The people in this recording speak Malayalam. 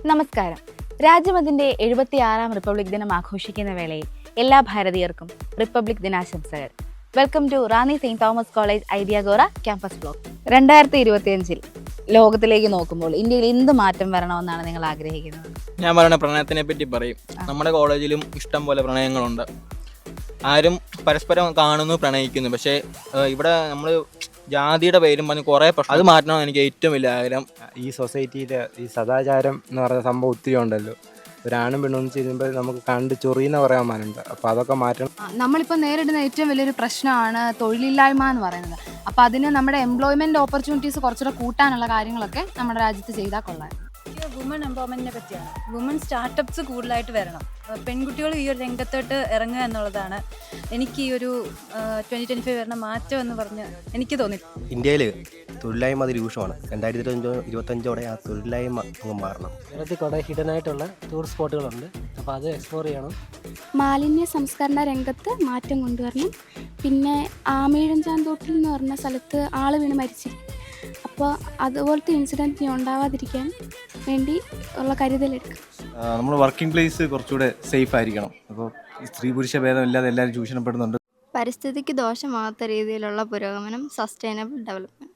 നമസ്കാരം. രാജ്യം അതിന്റെ 76ാം റിപ്പബ്ലിക് ദിനം ആഘോഷിക്കുന്ന വേളയിൽ എല്ലാ ഭാരതീയർക്കും റിപ്പബ്ലിക് ദിനാശംസകൾ. Welcome to Ranni Saint Thomas college Ideagora campus blog. 2025 ലോകത്തിലേക്ക് നോക്കുമ്പോൾ ഇന്ത്യയിൽ എന്ത് മാറ്റം വരണമെന്നാണ് നിങ്ങൾ ആഗ്രഹിക്കുന്നത്? ഞാൻ പറയുന്ന പ്രണയത്തിനെ പറ്റി പറയും. നമ്മുടെ കോളേജിലും ഇഷ്ടം പോലെ പ്രണയങ്ങളുണ്ട്. ആരും പരസ്പരം കാണുന്നു, പ്രണയിക്കുന്നു. പക്ഷേ ഇവിടെ നമ്മൾ ജാതിയുടെ പേരും പറഞ്ഞ് കുറേ പ്രശ്നം, അത് മാറ്റണമെന്ന് എനിക്ക് ഏറ്റവും വലിയ ആഗ്രഹം. ഈ സൊസൈറ്റിയിൽ ഈ സദാചാരം എന്ന് പറയുന്ന സംഭവം ഒത്തിരി ഉണ്ടല്ലോ. ഒരാണും പെണ്ണും ചെയ്യുമ്പോൾ നമുക്ക് കണ്ട് ചൊറിയുന്ന കുറേ മാനുണ്ട്. അപ്പോൾ അതൊക്കെ മാറ്റണം. നമ്മളിപ്പോൾ നേരിടുന്ന ഏറ്റവും വലിയൊരു പ്രശ്നമാണ് തൊഴിലില്ലായ്മ എന്ന് പറയുന്നത്. അപ്പോൾ അതിന് നമ്മുടെ എംപ്ലോയ്മെൻറ്റ് ഓപ്പർച്യൂണിറ്റീസ് കുറച്ചുകൂടെ കൂട്ടാനുള്ള കാര്യങ്ങളൊക്കെ നമ്മുടെ രാജ്യത്ത് ചെയ്താൽ കൊള്ളാം. വുമൺ എംപവർമെൻറ്റിനെ പറ്റിയാണ്. വുമൺ സ്റ്റാർട്ടപ്സ് കൂടുതലായിട്ട് വരണം. പെൺകുട്ടികൾ ഈ ഒരു രംഗത്തോട്ട് ഇറങ്ങുക എന്നുള്ളതാണ് എനിക്ക് ഈ ഒരു 2025 വരുന്ന മാറ്റം എന്ന് പറഞ്ഞ് എനിക്ക് തോന്നി. ഇന്ത്യയിൽ തൊഴിലില്ലായ്മ അതിരൂക്ഷമാണ്. 2025 ആ തൊഴിലില്ലായ്മ അങ്ങ് മാറണം. കേരളത്തിൽ കുറേ ഹിഡനായിട്ടുള്ള ടൂറിസ്റ്റ് സ്പോട്ടുകളുണ്ട്. അപ്പോൾ അത് എക്സ്പ്ലോർ ചെയ്യണം. മാലിന്യ സംസ്കരണ രംഗത്ത് മാറ്റം കൊണ്ടുവരണം. പിന്നെ ആമീഴഞ്ചാന്തോട്ടിൽ എന്ന് പറഞ്ഞ സ്ഥലത്ത് ആൾ വീണ് മരിച്ചിരിക്കും. അപ്പോൾ അതുപോലത്തെ ഇൻസിഡൻറ്റ് ഇനി ഉണ്ടാവാതിരിക്കാൻ വേണ്ടി ഉള്ള കരുതലെടുക്കും. നമ്മൾ വർക്കിംഗ് പ്ലേസ് കുറച്ചുകൂടെ സേഫ് ആയിരിക്കണം. അപ്പോൾ സ്ത്രീ പുരുഷ ഭേദമില്ലാതെ എല്ലാവരും ചൂഷണപ്പെടുന്നുണ്ട്. പരിസ്ഥിതിക്ക് ദോഷമാകാത്ത രീതിയിലുള്ള പുരോഗമനം, സസ്റ്റൈനബിൾ ഡെവലപ്മെൻറ്റ്.